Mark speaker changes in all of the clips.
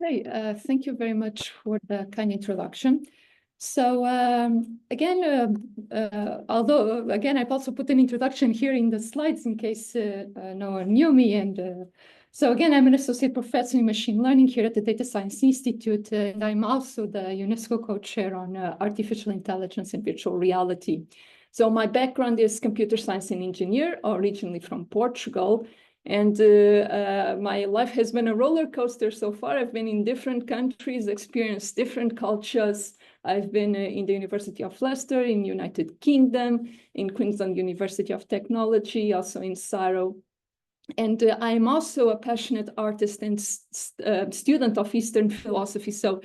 Speaker 1: Hey, thank you very much for the kind introduction. So although again, I've also put an introduction here in the slides in case no one knew me. And so again, I'm an associate professor in machine learning here at the Data Science Institute. And I'm also the UNESCO co-chair on artificial intelligence and virtual reality. So my background is computer science and engineer, originally from Portugal. And my life has been a roller coaster so far. I've been in different countries, experienced different cultures. I've been in the University of Leicester, in United Kingdom, in Queensland University of Technology, also in Saro. And I'm also a passionate artist and student of Eastern philosophy. So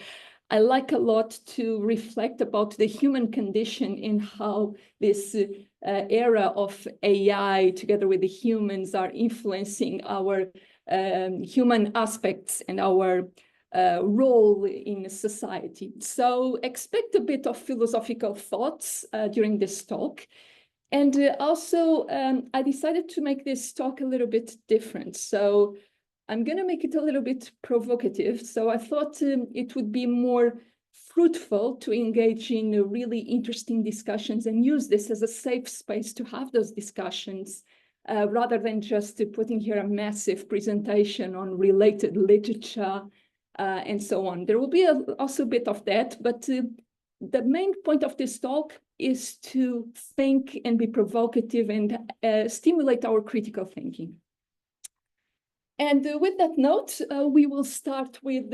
Speaker 1: I like a lot to reflect about the human condition and how this era of AI together with the humans are influencing our human aspects and our role in society. So expect a bit of philosophical thoughts during this talk. And also, I decided to make this talk a little bit different. So I'm going to make it a little bit provocative. So I thought it would be more fruitful to engage in really interesting discussions and use this as a safe space to have those discussions rather than just putting here a massive presentation on related literature and so on. There will be also a bit of that, but the main point of this talk is to think and be provocative and stimulate our critical thinking. And with that note, we will start with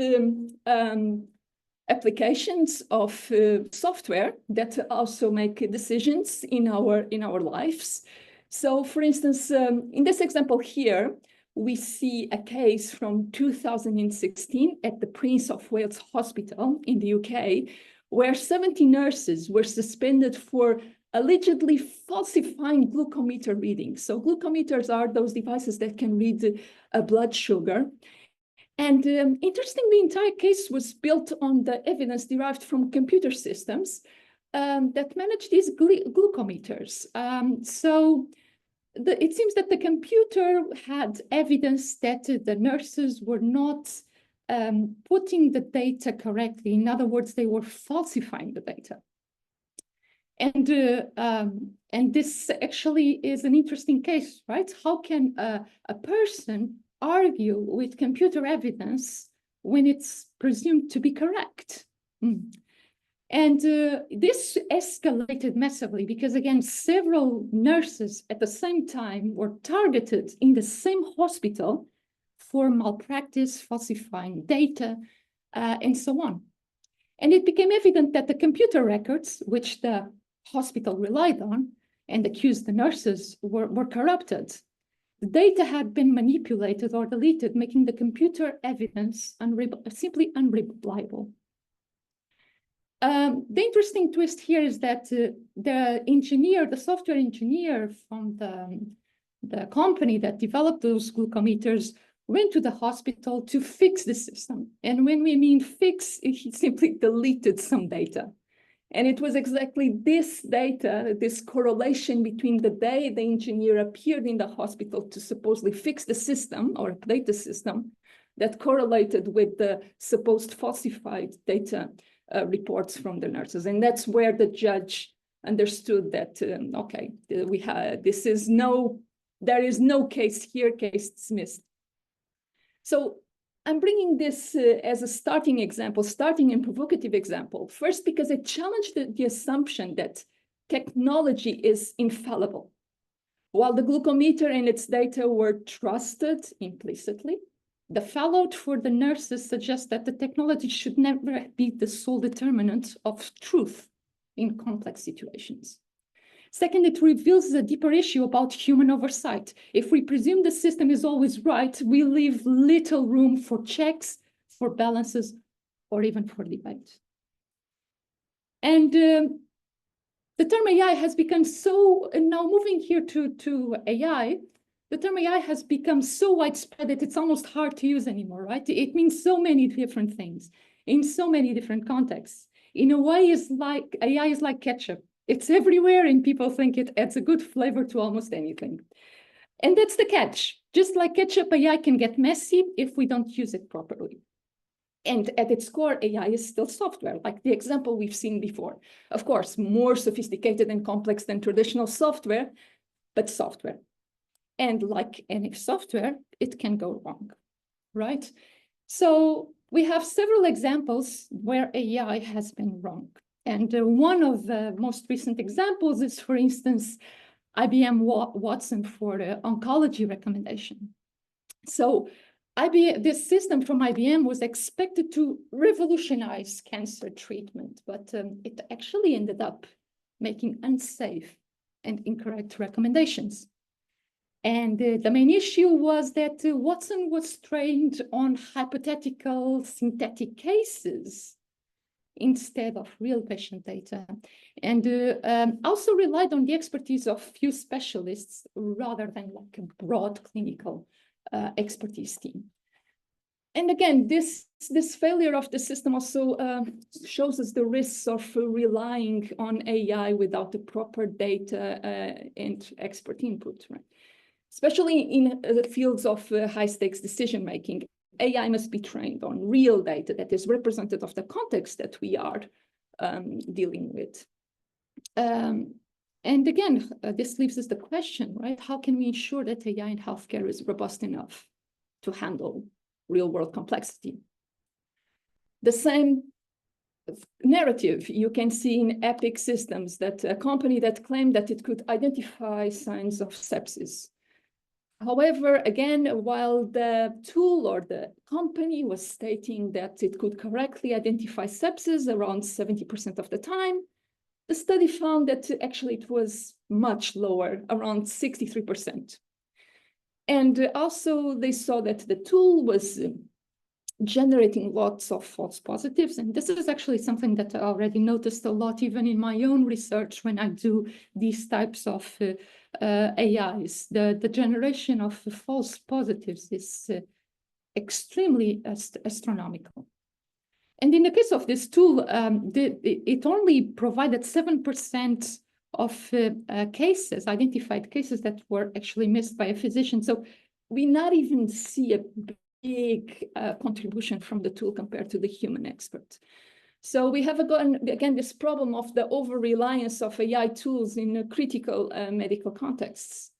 Speaker 1: applications of software that also make decisions in our lives. So, for instance, in this example here, we see a case from 2016 at the Prince of Wales Hospital in the UK, where 70 nurses were suspended for allegedly falsifying glucometer readings. So glucometers are those devices that can read blood sugar. And interestingly, the entire case was built on the evidence derived from computer systems that manage these glucometers. It seems that the computer had evidence that the nurses were not putting the data correctly. In other words, they were falsifying the data. And this actually is an interesting case, right? How can a person argue with computer evidence when it's presumed to be correct? And this escalated massively because, again, several nurses at the same time were targeted in the same hospital for malpractice, falsifying data, and so on. And it became evident that the computer records, which the hospital relied on and accused the nurses were corrupted. The data had been manipulated or deleted, making the computer evidence simply unreliable. The interesting twist here is that the software engineer from the company that developed those glucometers went to the hospital to fix the system. And when we mean fix, he simply deleted some data. And it was exactly this data, this correlation between the day the engineer appeared in the hospital to supposedly fix the system or update the system, that correlated with the supposed falsified data reports from the nurses. And that's where the judge understood that, okay, there is no case here, case dismissed. So I'm bringing this as a starting and provocative example. First, because it challenged the assumption that technology is infallible. While the glucometer and its data were trusted implicitly, the fallout for the nurses suggests that the technology should never be the sole determinant of truth in complex situations. Second, it reveals a deeper issue about human oversight. If we presume the system is always right, we leave little room for checks, for balances, or even for debate. And the term AI has become so, and now moving here to AI, the term AI has become so widespread that it's almost hard to use anymore, right? It means so many different things in so many different contexts. In a way, AI is like ketchup. It's everywhere and people think it adds a good flavor to almost anything. And that's the catch. Just like ketchup, AI can get messy if we don't use it properly. And at its core, AI is still software, like the example we've seen before. Of course, more sophisticated and complex than traditional software, but software. And like any software, it can go wrong, right? So we have several examples where AI has been wrong. And one of the most recent examples is, for instance, IBM Watson for the oncology recommendation. So this system from IBM was expected to revolutionize cancer treatment, but it actually ended up making unsafe and incorrect recommendations. And the main issue was that Watson was trained on hypothetical synthetic cases instead of real patient data, and also relied on the expertise of few specialists rather than like a broad clinical expertise team. And again, this failure of the system also shows us the risks of relying on AI without the proper data and expert input, right? Especially in the fields of high-stakes decision-making. AI must be trained on real data that is representative of the context that we are dealing with. And again, this leaves us the question, right? How can we ensure that AI in healthcare is robust enough to handle real-world complexity? The same narrative you can see in Epic Systems, that a company that claimed that it could identify signs of sepsis. However, again, while the tool or the company was stating that it could correctly identify sepsis around 70% of the time, the study found that actually it was much lower, around 63%. And also they saw that the tool was generating lots of false positives. And this is actually something that I already noticed a lot, even in my own research when I do these types of AIs. The generation of false positives is extremely astronomical. And in the case of this tool, it only provided 7% of cases, identified cases that were actually missed by a physician. So we not even see a big contribution from the tool compared to the human expert. So we have again this problem of the over-reliance of AI tools in critical medical contexts.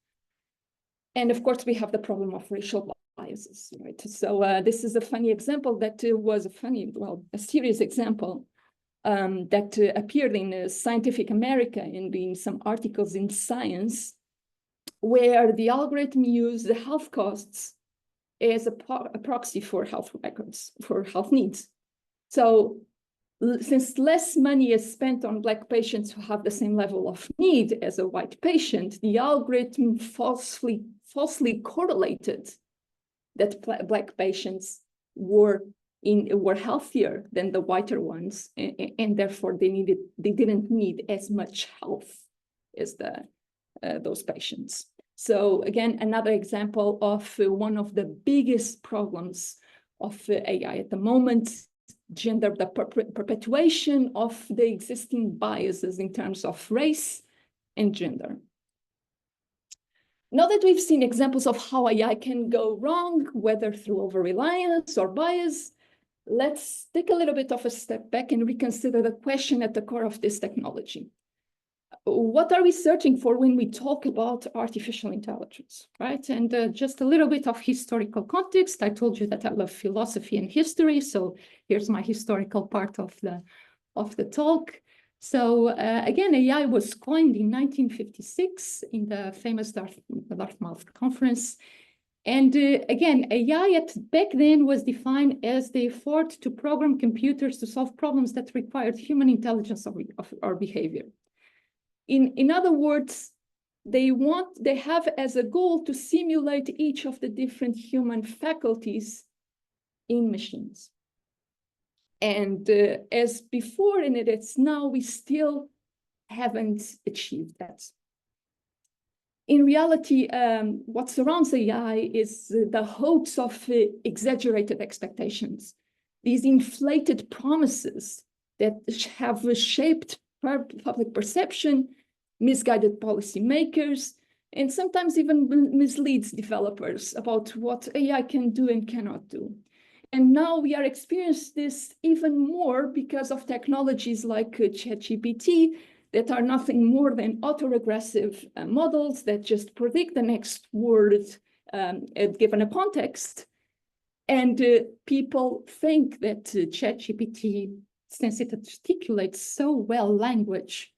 Speaker 1: And of course, we have the problem of racial biases, right? So this is a funny example that was a serious example that appeared in Scientific America and in some articles in Science, where the algorithm used the health costs as a proxy for health records, for health needs. So since less money is spent on Black patients who have the same level of need as a white patient, the algorithm falsely correlated that Black patients were healthier than the whiter ones, and therefore they didn't need as much health as those patients. So again, another example of one of the biggest problems of AI at the moment, the perpetuation of the existing biases in terms of race and gender. Now that we've seen examples of how AI can go wrong, whether through over-reliance or bias, let's take a little bit of a step back and reconsider the question at the core of this technology. What are we searching for when we talk about artificial intelligence, right? And just a little bit of historical context. I told you that I love philosophy and history, so here's my historical part of the talk. So again, AI was coined in 1956 in the famous Dartmouth Conference. And again, AI back then was defined as the effort to program computers to solve problems that required human intelligence or behavior. In other words, they have as a goal to simulate each of the different human faculties in machines. And as before and it's now, we still haven't achieved that. In reality, what surrounds AI is the hoax of exaggerated expectations, these inflated promises that have shaped public perception, misguided policymakers, and sometimes even misleads developers about what AI can do and cannot do.
Speaker 2: And now we are experiencing this even more because of technologies like ChatGPT that are nothing more than autoregressive models that just predict the next word given a context. And people think that ChatGPT, since it articulates so well language,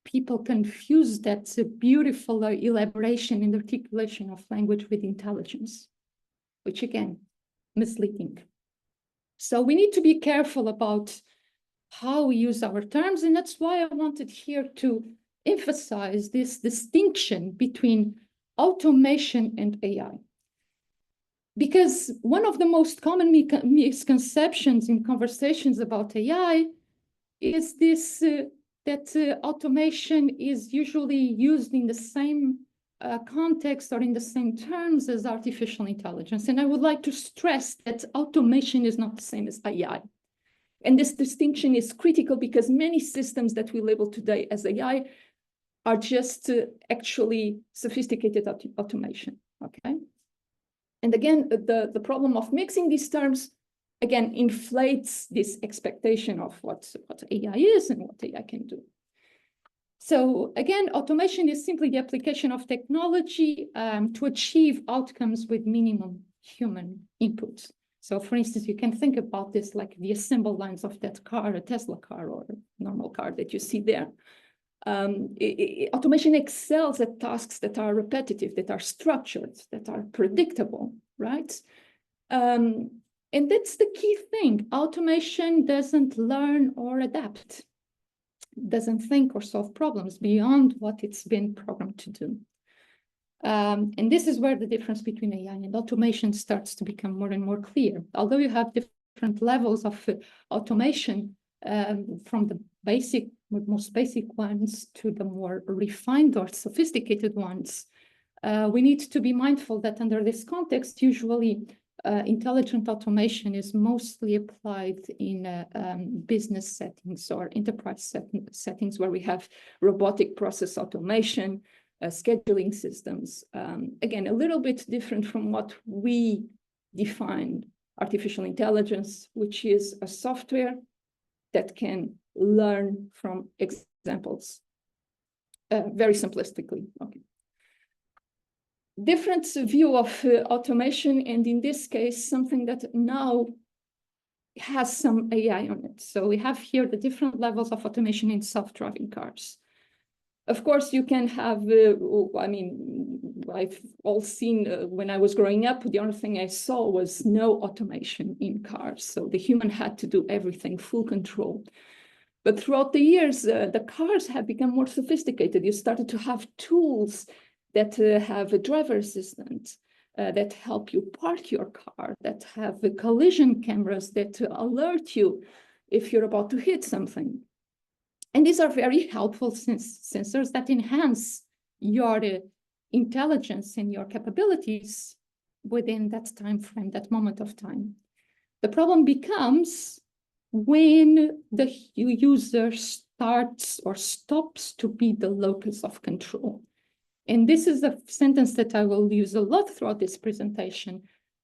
Speaker 2: people confuse that beautiful elaboration and articulation of language with intelligence, which again, misleading. So we need to be careful about how we use our terms, and that's why I wanted here to emphasize this distinction between automation and AI. Because one of the most common misconceptions in conversations about AI is this, that automation is usually used in the same context or in the same terms as artificial intelligence. And I would like to stress that automation is not the same as AI. And this distinction is critical because many systems that we label today as AI are just actually sophisticated automation, okay? And again, the problem of mixing these terms, again, inflates this expectation of what AI is and what AI can do. So again, automation is simply the application of technology to achieve outcomes with minimum human input. So for instance, you can think about this like the assembly lines of that car, a Tesla car or a normal car that you see there. Automation excels at tasks that are repetitive, that are structured, that are predictable, right? And that's the key thing. Automation doesn't learn or adapt, doesn't think or solve problems beyond what it's been programmed to do. And this is where the difference between AI and automation starts to become more and more clear. Although you have different levels of automation, from the most basic ones to the more refined or sophisticated ones, we need to be mindful that under this context, usually intelligent automation is mostly applied in business settings or enterprise settings where we have robotic process automation, scheduling systems. Again, a little bit different from what we define artificial intelligence, which is a software that can learn from examples, very simplistically. Okay. Different view of automation, and in this case, something that now has some AI on it. So we have here the different levels of automation in self-driving cars. Of course, you can have, I mean, I've all seen when I was growing up, the only thing I saw was no automation in cars. So the human had to do everything, full control. But throughout the years, the cars have become more sophisticated. You started to have tools that have a driver assistant, that help you park your car, that have collision cameras that alert you if you're about to hit something. And these are very helpful sensors that enhance your intelligence and your capabilities within that time frame, that moment of time. The problem becomes when the user starts or stops to be the locus of control. And this is a sentence that I will use a lot throughout this presentation.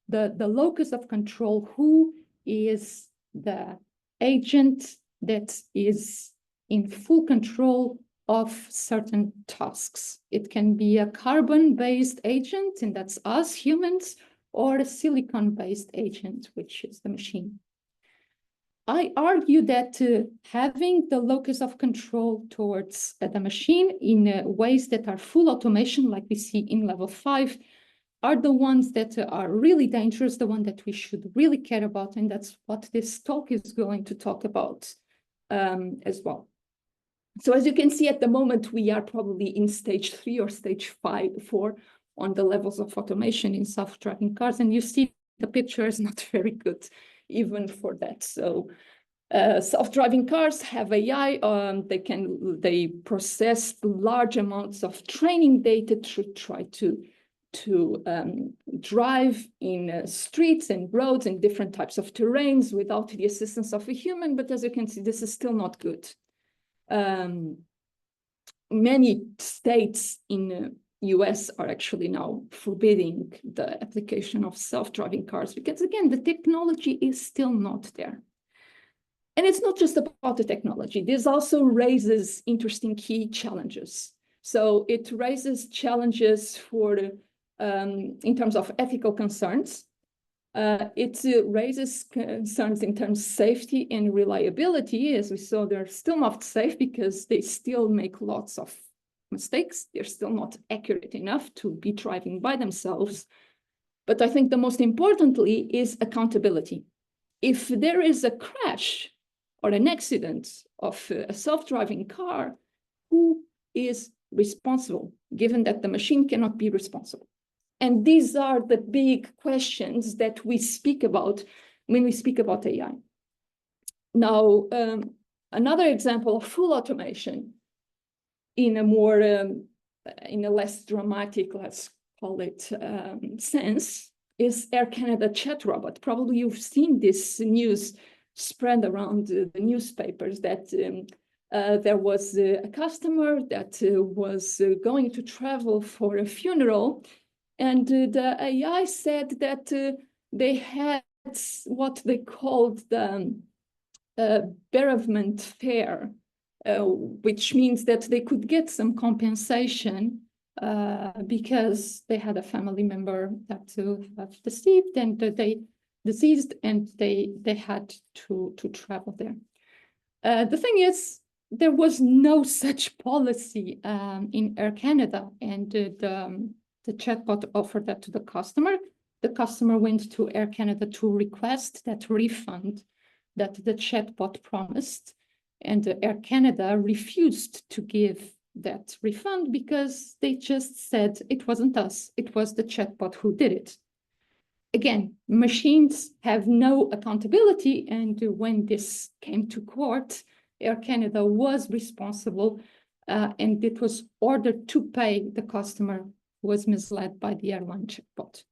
Speaker 2: The locus of control, who is the agent that is in full control of certain tasks. It can be a carbon-based agent, and that's us humans, or a silicon-based agent, which is the machine. I argue that having the locus of control towards the machine in ways that are full automation, like we see in level 5, are the ones that are really dangerous, the one that we should really care about, and that's what this talk is going to talk about as well. So as you can see at the moment, we are probably in stage 3 or stage 4 on the levels of automation in self-driving cars. And you see the picture is not very good even for that. So self-driving cars have AI. They process large amounts of training data to try to drive in streets and roads and different types of terrains without the assistance of a human. But as you can see, this is still not good. Many states in US are actually now forbidding the application of self-driving cars because, again, the technology is still not there. And it's not just about the technology. This also raises interesting key challenges. So it raises challenges for in terms of ethical concerns. It raises concerns in terms of safety and reliability. As we saw, they're still not safe because they still make lots of mistakes. They're still not accurate enough to be driving by themselves. But I think the most importantly is accountability. If there is a crash or an accident of a self-driving car, who is responsible, given that the machine cannot be responsible? And these are the big questions that we speak about when we speak about AI. Now, another example of full automation in a more, in a less dramatic, let's call it, sense, is Air Canada chat robot. Probably you've seen this news spread around the newspapers that there was a customer that was going to travel for a funeral, and the AI said that they had what they called the bereavement fare, which means that they could get some compensation because they had a family member that have deceased and they had to travel there. The thing is, there was no such policy in Air Canada, and the chatbot offered that to the customer. The customer went to Air Canada to request that refund that the chatbot promised, and Air Canada refused to give that refund because they just said it wasn't us, it was the chatbot who did it. Again, machines have no accountability, and when this came to court, Air Canada was responsible, and it was ordered to pay the customer who was misled by the airline chatbot.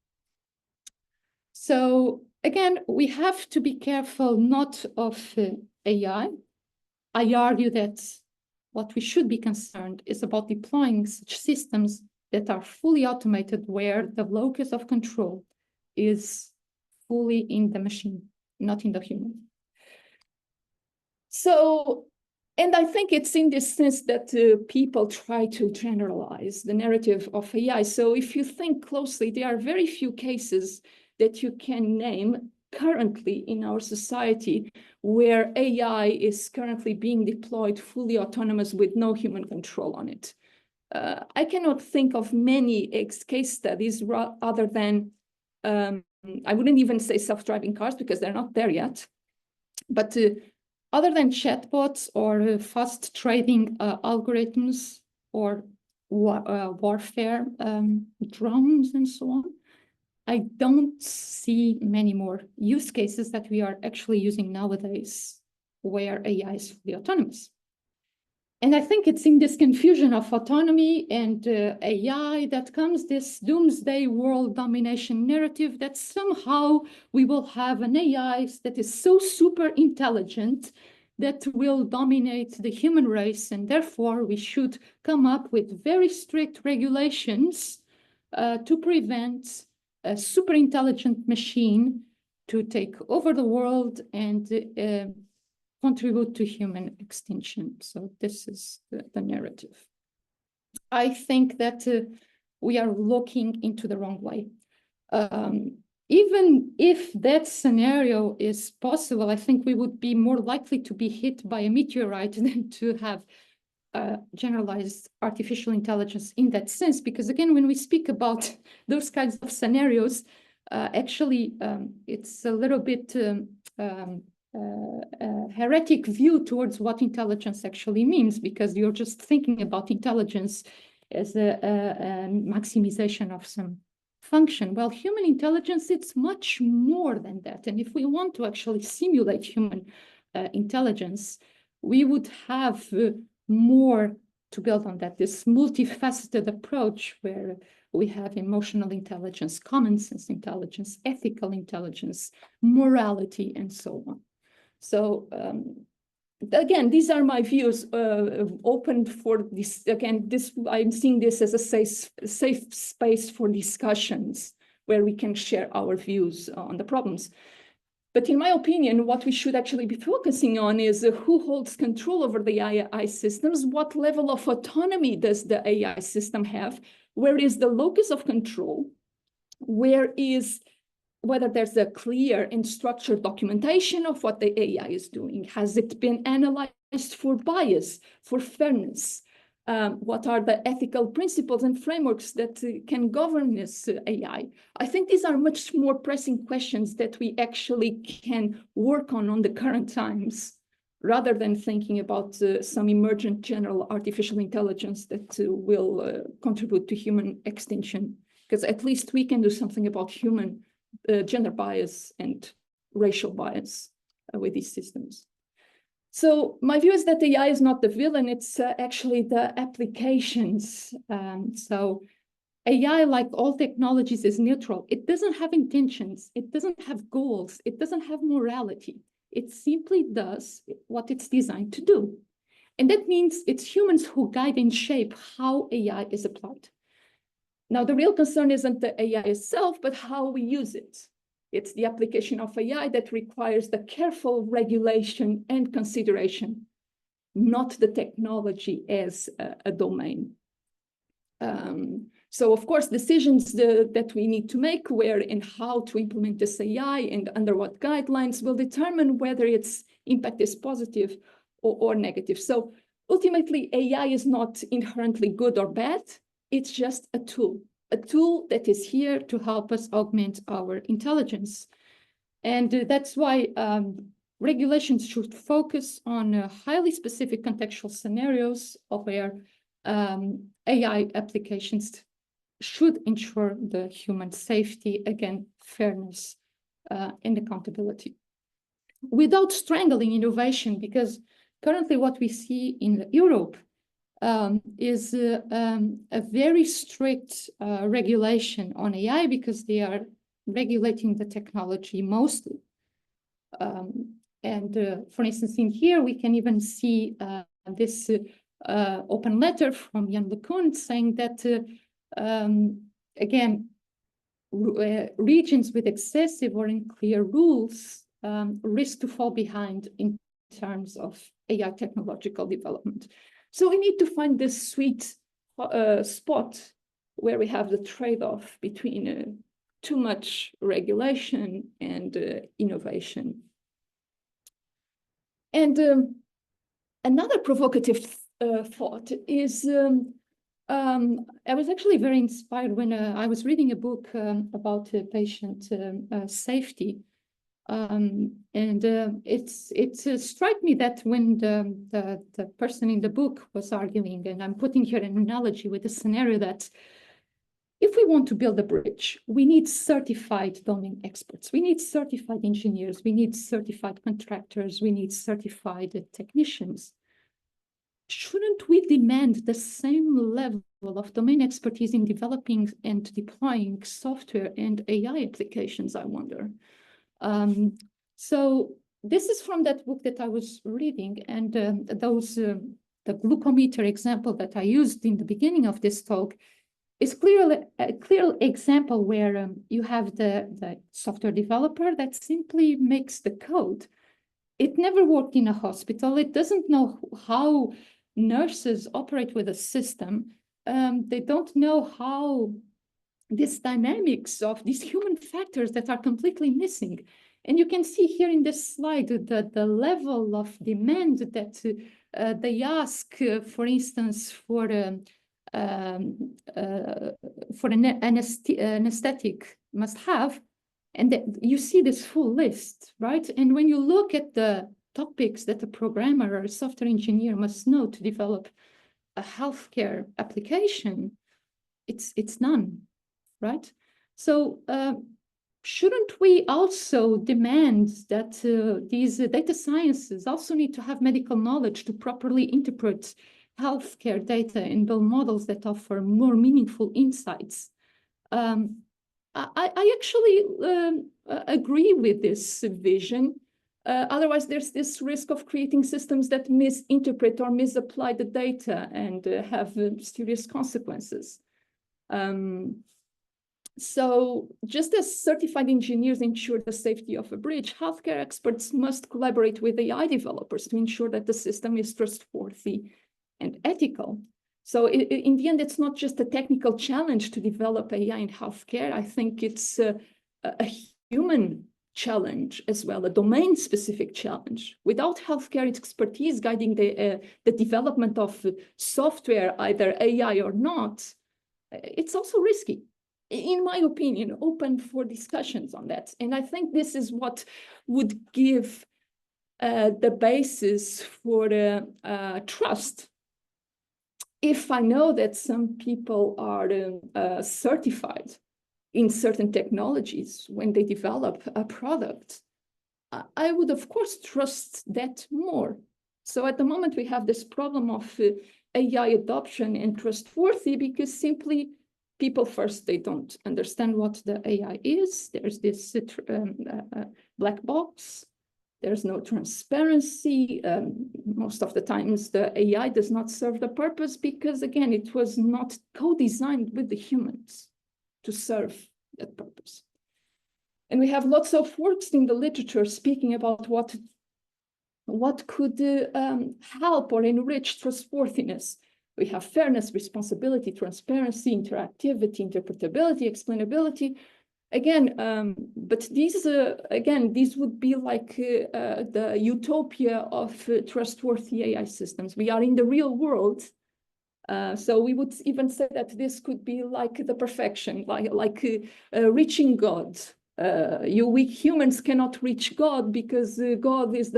Speaker 2: So again, we have to be careful not of AI. I argue that what we should be concerned is about deploying such systems that are fully automated, where the locus of control is fully in the machine, not in the human. So, and I think it's in this sense that people try to generalize the narrative of AI. So if you think closely, there are very few cases that you can name currently in our society where AI is currently being deployed fully autonomous with no human control on it. I cannot think of many case studies other than, I wouldn't even say self-driving cars because they're not there yet, but other than chatbots or fast trading algorithms or warfare drones and so on, I don't see many more use cases that we are actually using nowadays where AI is fully autonomous. And I think it's in this confusion of autonomy and AI that comes this doomsday world domination narrative that somehow we will have an AI that is so super intelligent that will dominate the human race, and therefore we should come up with very strict regulations to prevent a super intelligent machine to take over the world and contribute to human extinction. So this is the narrative. I think that we are looking into the wrong way. Even if that scenario is possible, I think we would be more likely to be hit by a meteorite than to have generalized artificial intelligence in that sense, because again, when we speak about those kinds of scenarios, actually it's a little bit heretic view towards what intelligence actually means, because you're just thinking about intelligence as a maximization of some function. Well, human intelligence, it's much more than that. And if we want to actually simulate human intelligence, we would have more to build on that, this multifaceted approach where we have emotional intelligence, common sense intelligence, ethical intelligence, morality, and so on. So again, these are my views, open for this. Again, I'm seeing this as a safe space for discussions where we can share our views on the problems. But in my opinion, what we should actually be focusing on is who holds control over the AI systems, what level of autonomy does the AI system have, where is the locus of control, whether there's a clear and structured documentation of what the AI is doing. Has it been analyzed for bias, for fairness? What are the ethical principles and frameworks that can govern this AI? I think these are much more pressing questions that we actually can work on the current times, rather than thinking about some emergent general artificial intelligence that will contribute to human extinction, because at least we can do something about human gender bias and racial bias with these systems. So my view is that AI is not the villain, it's actually the applications. So AI, like all technologies, is neutral. It doesn't have intentions, it doesn't have goals, it doesn't have morality. It simply does what it's designed to do. And that means it's humans who guide and shape how AI is applied. Now, the real concern isn't the AI itself, but how we use it. It's the application of AI that requires the careful regulation and consideration, not the technology as a domain. So, of course, decisions that we need to make where and how to implement this AI and under what guidelines will determine whether its impact is positive or negative. So ultimately, AI is not inherently good or bad. It's just a tool that is here to help us augment our intelligence. And that's why regulations should focus on highly specific contextual scenarios of where AI applications should ensure the human safety, again, fairness and accountability, without strangling innovation, because currently what we see in Europe is a very strict regulation on AI, because they are regulating the technology mostly. For instance, in here, we can even see this open letter from Jan LeCun saying that, again, regions with excessive or unclear rules risk to fall behind in terms of AI technological development. So we need to find this sweet spot where we have the trade-off between too much regulation and innovation. And another provocative thought is, I was actually very inspired when I was reading a book about patient safety. It struck me that when the person in the book was arguing, and I'm putting here an analogy with a scenario that if we want to build a bridge, we need certified domain experts, we need certified engineers, we need certified contractors, we need certified technicians. Shouldn't we demand the same level of domain expertise in developing and deploying software and AI applications, I wonder? So this is from that book that I was reading, and the glucometer example that I used in the beginning of this talk is clearly a clear example where you have the software developer that simply makes the code. It never worked in a hospital. It doesn't know how nurses operate with a system. They don't know how these dynamics of these human factors that are completely missing. And you can see here in this slide the level of demand that they ask, for instance, for an anesthetic must have. And you see this full list, right? And when you look at the topics that a programmer or a software engineer must know to develop a healthcare application, it's none, right? So shouldn't we also demand that these data sciences also need to have medical knowledge to properly interpret healthcare data and build models that offer more meaningful insights? I actually agree with this vision. Otherwise, there's this risk of creating systems that misinterpret or misapply the data and have serious consequences. So just as certified engineers ensure the safety of a bridge, healthcare experts must collaborate with AI developers to ensure that the system is trustworthy and ethical. So in the end, it's not just a technical challenge to develop AI in healthcare. I think it's a human challenge as well, a domain-specific challenge. Without healthcare expertise guiding the development of software, either AI or not, it's also risky. In my opinion, open for discussions on that. And I think this is what would give the basis for trust. If I know that some people are certified in certain technologies when they develop a product, I would, of course, trust that more. So at the moment, we have this problem of AI adoption and trustworthy because simply people first, they don't understand what the AI is. There's this black box. There's no transparency. Most of the times the AI does not serve the purpose because, again, it was not co-designed with the humans to serve that purpose. And we have lots of works in the literature speaking about what could help or enrich trustworthiness. We have fairness, responsibility, transparency, interactivity, interpretability, explainability. Again, but these, again, these would be like the utopia of trustworthy AI systems. We are in the real world. So we would even say that this could be like the perfection, like reaching God. We humans cannot reach God because God is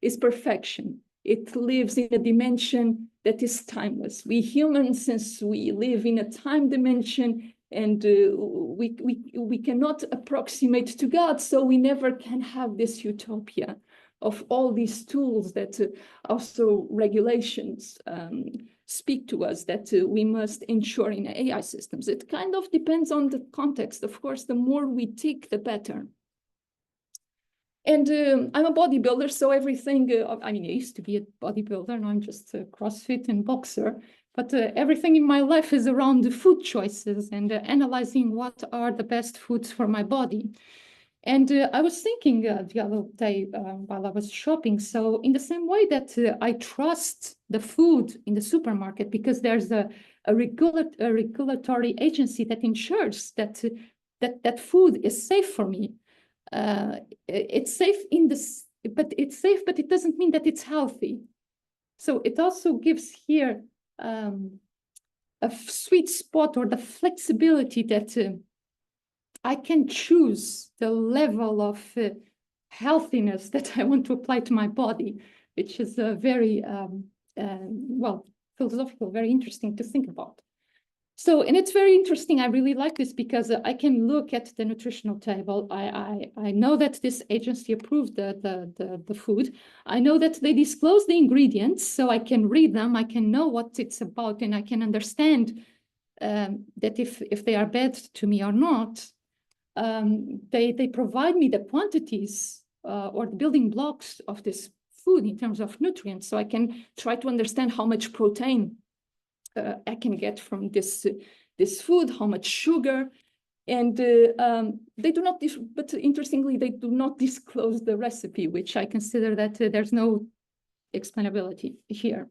Speaker 2: is perfection. It lives in a dimension that is timeless. We humans, since we live in a time dimension, and we cannot approximate to God, so we never can have this utopia of all these tools that also regulations speak to us that we must ensure in AI systems. It kind of depends on the context. Of course, the more we tick, the better. And I'm a bodybuilder, so everything, I mean, I used to be a bodybuilder, now I'm just a CrossFit and boxer, but everything in my life is around the food choices and analyzing what are the best foods for my body. And I was thinking the other day while I was shopping, so in the same way that I trust the food in the supermarket because there's a regulatory agency that ensures that that food is safe for me. It's safe but it doesn't mean that it's healthy. So it also gives here a sweet spot or the flexibility that I can choose the level of healthiness that I want to apply to my body, which is very, well, philosophical, very interesting to think about. So, and it's very interesting. I really like this because I can look at the nutritional table. I know that this agency approved the food. I know that they disclose the ingredients, so I can read them. I can know what it's about, and I can understand that if they are bad to me or not. They provide me the quantities or the building blocks of this food in terms of nutrients, so I can try to understand how much protein I can get from this food, how much sugar, and they do not, but interestingly, they do not disclose the recipe, which I consider that there's no explainability here.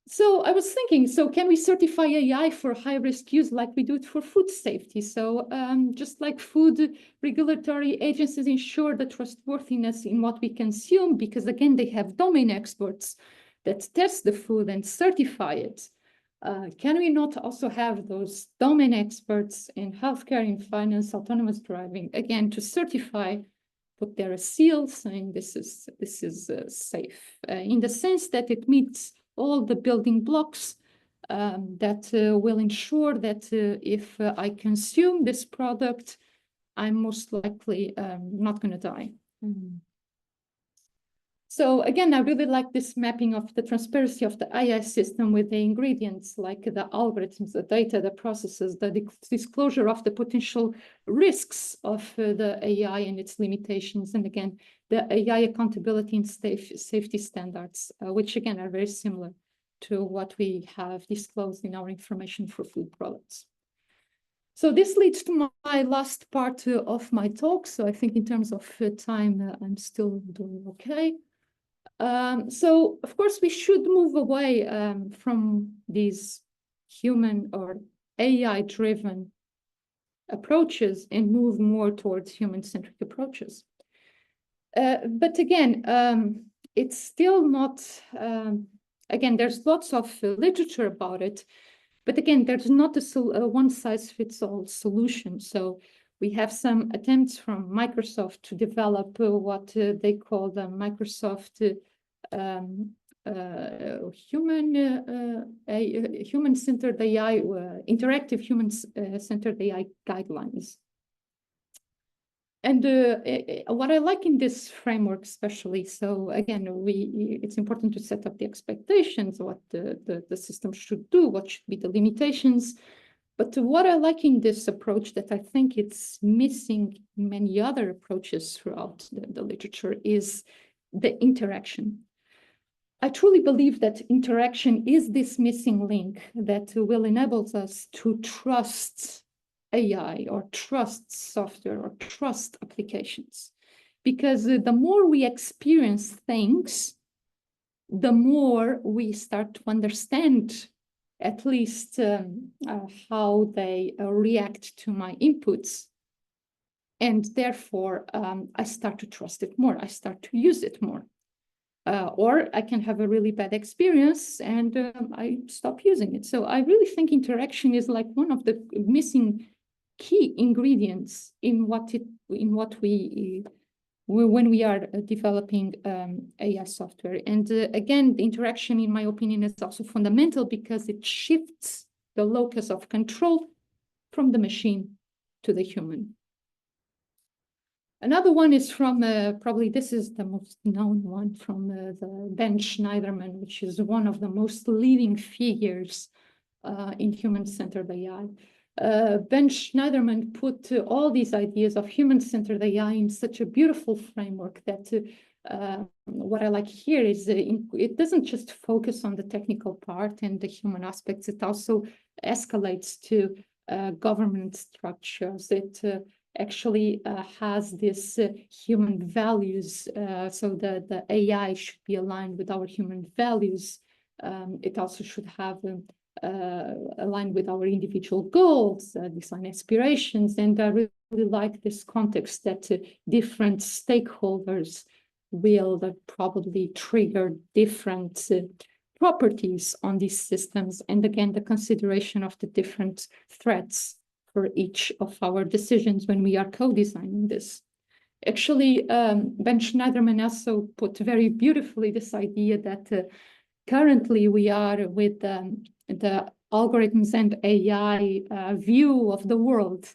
Speaker 2: So I was thinking, so can we certify AI for high-risk use like we do it for food safety? So just like food regulatory agencies ensure the trustworthiness in what we consume, because again, they have domain experts that test the food and certify it. Can we not also have those domain experts in healthcare, in finance, autonomous driving, again, to certify, put there a seal saying this is safe, in the sense that it meets all the building blocks that will ensure that if I consume this product, I'm most likely not going to die.
Speaker 1: So again, I really like this mapping of the transparency of the AI system with the ingredients like the algorithms, the data, the processes, the disclosure of the potential risks of the AI and its limitations. And again, the AI accountability and safety standards, which again are very similar to what we have disclosed in our information for food products. So this leads to my last part of my talk. So I think in terms of time, I'm still doing okay. So, of course, we should move away from these human or AI-driven approaches and move more towards human-centric approaches. But again, it's still not, again, there's lots of literature about it, but again, there's not a one-size-fits-all solution. So we have some attempts from Microsoft to develop what they call the Microsoft human-centered AI, interactive human-centered AI guidelines. And what I like in this framework, especially, so again, it's important to set up the expectations, what the system should do, what should be the limitations. But what I like in this approach that I think it's missing many other approaches throughout the literature is the interaction. I truly believe that interaction is this missing link that will enable us to trust AI or trust software or trust applications. Because the more we experience things, the more we start to understand at least how they react to my inputs. And therefore, I start to trust it more. I start to use it more. Or I can have a really bad experience and I stop using it. So I really think interaction is like one of the missing key ingredients in when we are developing AI software. And again, the interaction, in my opinion, is also fundamental because it shifts the locus of control from the machine to the human. Another one is from, probably this is the most known one, from the Ben Schneiderman, which is one of the most leading figures in human-centered AI. Ben Schneiderman put all these ideas of human-centered AI in such a beautiful framework that what I like here is it doesn't just focus on the technical part and the human aspects, it also escalates to government structures. It actually has this human values, so the AI should be aligned with our human values. It also should have aligned with our individual goals, design aspirations, and I really like this context that different stakeholders will probably trigger different properties on these systems, and again, the consideration of the different threats for each of our decisions when we are co-designing this. Actually, Ben Schneiderman also put very beautifully this idea that currently we are with the algorithms and AI view of the world.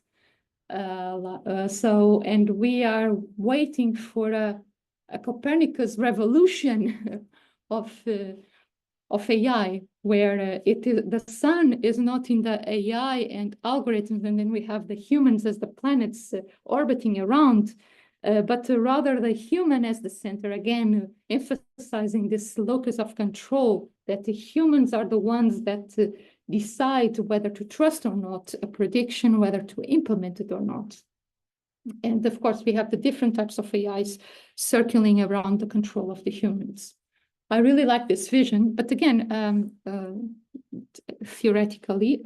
Speaker 1: And we are waiting for a Copernicus revolution of AI, where the sun is not in the AI and algorithms, and then we have the humans as the planets orbiting around, but rather the human as the center, again, emphasizing this locus of control, that the humans are the ones that decide whether to trust or not a prediction, whether to implement it or not. And of course, we have the different types of AIs circling around the control of the humans. I really like this vision, but again, theoretically,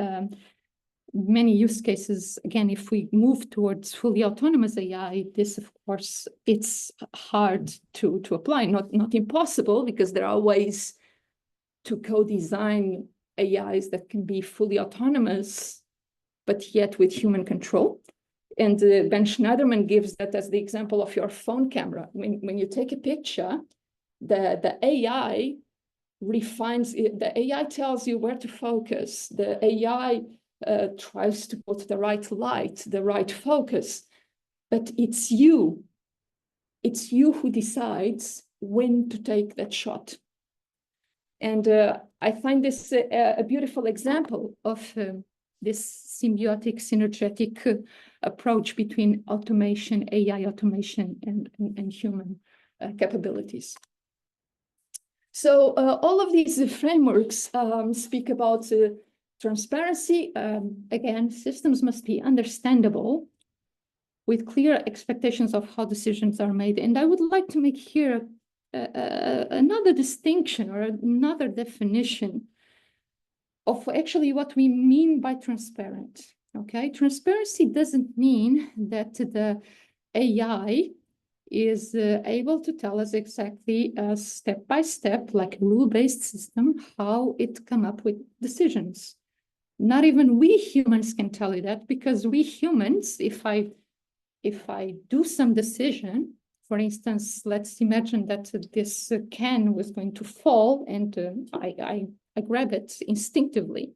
Speaker 1: many use cases, again, if we move towards fully autonomous AI, this, of course, it's hard to apply, not impossible, because there are ways to co-design AIs that can be fully autonomous, but yet with human control. And Ben Schneiderman gives that as the example of your phone camera. When you take a picture, the AI refines it. The AI tells you where to focus. The AI tries to put the right light, the right focus, but it's you who decides
Speaker 2: when to take that shot. And I find this a beautiful example of this symbiotic, synergetic approach between automation, AI automation, and human capabilities. So all of these frameworks speak about transparency. Again, systems must be understandable with clear expectations of how decisions are made. And I would like to make here another distinction or another definition of actually what we mean by transparent. Okay, transparency doesn't mean that the AI is able to tell us exactly step by step, like a rule-based system, how it come up with decisions. Not even we humans can tell you that, because we humans, if I do some decision, for instance, let's imagine that this can was going to fall, and I grab it instinctively.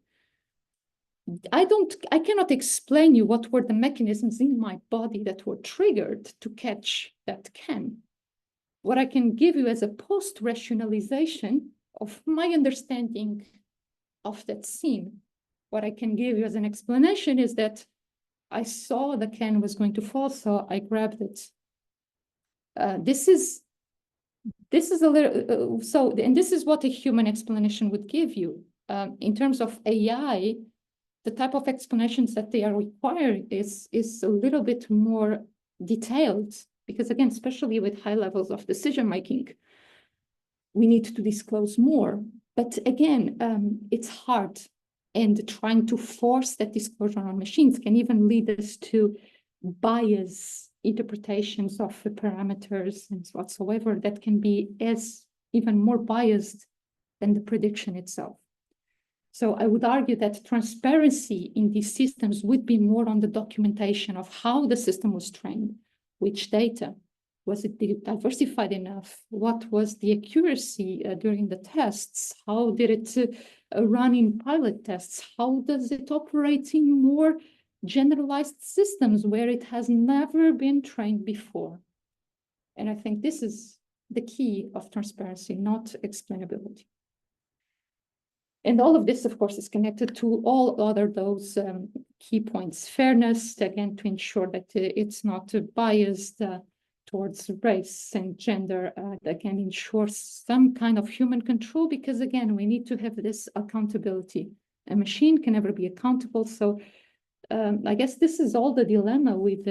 Speaker 2: I cannot explain you what were the mechanisms in my body that were triggered to catch that can. What I can give you as a post-rationalization of my understanding of that scene, what I can give you as an explanation is that I saw the can was going to fall, so I grabbed it. This is a little, and this is what a human explanation would give you. In terms of AI, the type of explanations that they are required is a little bit more detailed, because again, especially with high levels of decision-making, we need to disclose more. But again, it's hard, and trying to force that disclosure on machines can even lead us to bias interpretations of the parameters and whatsoever that can be as even more biased than the prediction itself. So I would argue that transparency in these systems would be more on the documentation of how the system was trained, which data, was it diversified enough, what was the accuracy during the tests, how did it run in pilot tests, how does it operate in more generalized systems where it has never been trained before. And I think this is the key of transparency, not explainability. And all of this, of course, is connected to all other those key points. Fairness, again, to ensure that it's not biased towards race and gender, that can ensure some kind of human control, because again, we need to have this accountability. A machine can never be accountable. So I guess this is all the dilemma with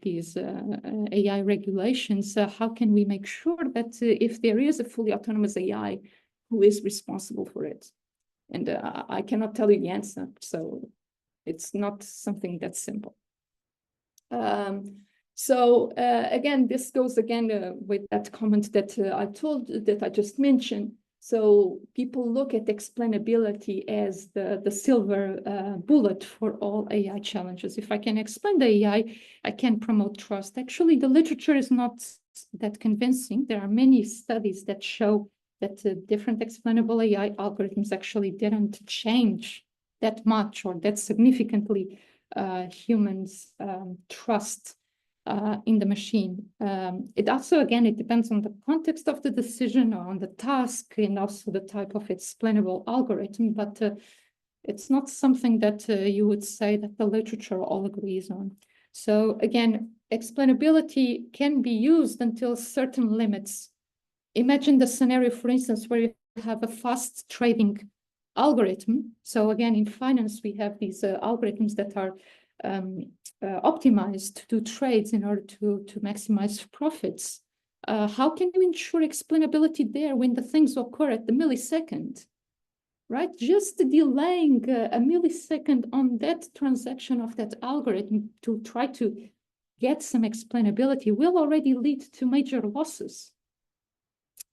Speaker 2: these AI regulations. How can we make sure that if there is a fully autonomous AI, who is responsible for it? And I cannot tell you the answer, so it's not something that's simple. Again, this goes again with that comment that I just mentioned. So people look at explainability as the silver bullet for all AI challenges. If I can explain the AI, I can promote trust. Actually, the literature is not that convincing. There are many studies that show that different explainable AI algorithms actually didn't change that much or that significantly humans' trust in the machine. It also, again, it depends on the context of the decision or on the task and also the type of explainable algorithm, but it's not something that you would say that the literature all agrees on. So again, explainability can be used until certain limits. Imagine the scenario, for instance, where you have a fast trading algorithm. So again, in finance, we have these algorithms that are optimized to do trades in order to maximize profits. How can you ensure explainability there when the things occur at the millisecond, right? Just delaying a millisecond on that transaction of that algorithm to try to get some explainability will already lead to major losses.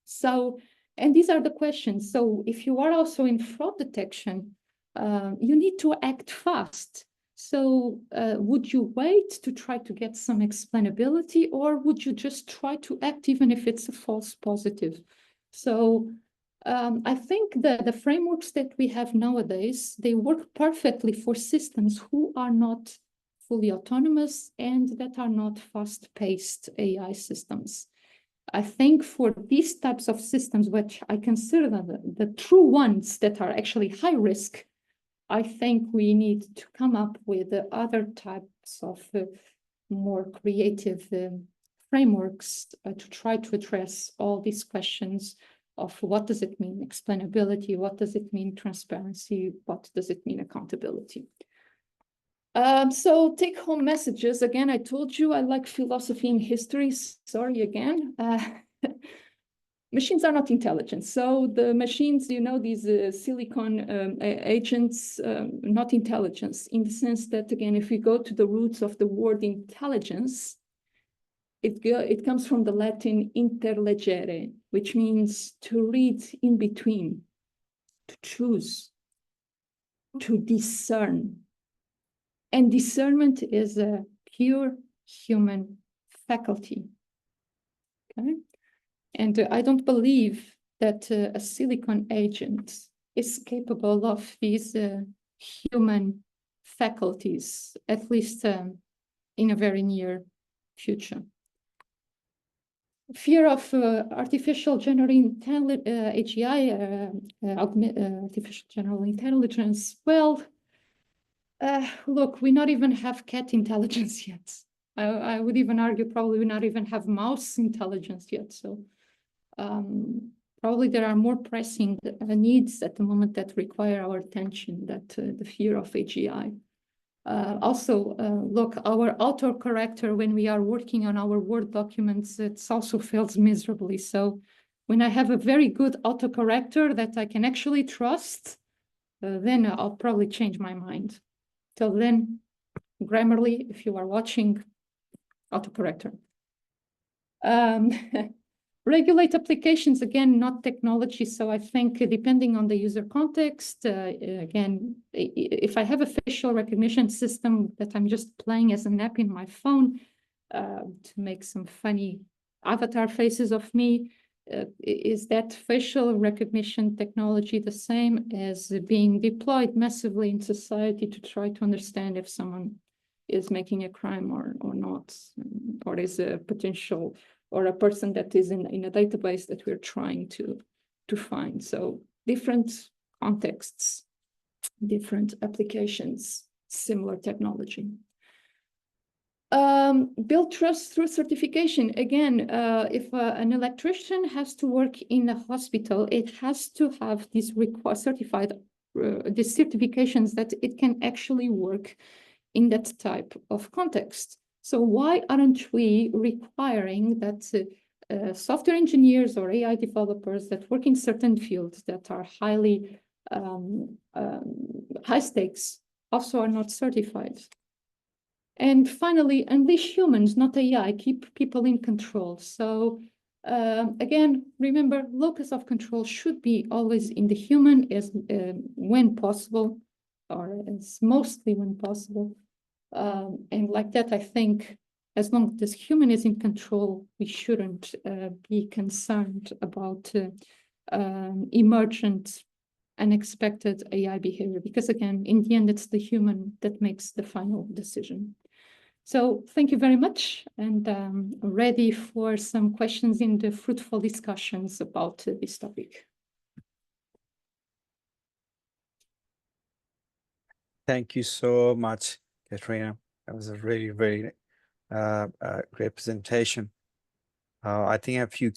Speaker 2: So, and these are the questions. So if you are also in fraud detection, you need to act fast. So would you wait to try to get some explainability, or would you just try to act even if it's a false positive? So I think that the frameworks that we have nowadays, they work perfectly for systems who are not fully autonomous and that are not fast-paced AI systems.
Speaker 1: I think for these types of systems, which I consider the true ones that are actually high risk, I think we need to come up with other types of more creative frameworks to try to address all these questions of what does it mean explainability, what does it mean transparency, what does it mean accountability. So take-home messages. Again, I told you I like philosophy and history. Sorry again. Machines are not intelligent. So the machines, you know, these silicon agents, not intelligence, in the sense that, again, if we go to the roots of the word intelligence, it comes from the Latin interlegere, which means to read in between, to choose, to discern. And discernment is a pure human faculty. Okay? And I don't believe that a silicon agent is capable of these human faculties, at least in a very near future. Fear of artificial general intelligence, AGI, artificial general intelligence. Well, look, we not even have cat intelligence yet. I would even argue probably we not even have mouse intelligence yet. So probably there are more pressing needs at the moment that require our attention, that the fear of AGI. Also, look, our autocorrector, when we are working on our Word documents, it also fails miserably. So when I have a very good autocorrector that I can actually trust, then I'll probably change my mind. Till then, Grammarly, if you are watching, autocorrector. Regulate applications, again, not technology. So I think depending on the user context, again, if I have a facial recognition system that I'm just playing as an app in my phone to make some funny avatar faces of me, is that facial recognition technology the same as being deployed massively in society to try to understand if someone is making a crime or not, or is a potential, or a person that is in a database that we're trying to find? So different contexts, different applications, similar technology. Build trust through certification. Again, if an electrician has to work in a hospital, it has to have these certified these certifications that it can actually work in that type of context. So why aren't we requiring that software engineers or AI developers that work in certain fields that are highly high stakes also are not certified? And finally, unleash humans, not AI, keep people in control. So again, remember, locus of control should be always in the human as when possible, or as mostly when possible. And like that, I think as long as human is in control, we shouldn't be concerned about emergent, unexpected AI behavior, because again, in the end, it's the human that makes the final decision. So thank you very much, and ready for some questions in the fruitful discussions about this topic.
Speaker 3: Thank you so much, Katrina. That was a really, very great presentation. I think I have a few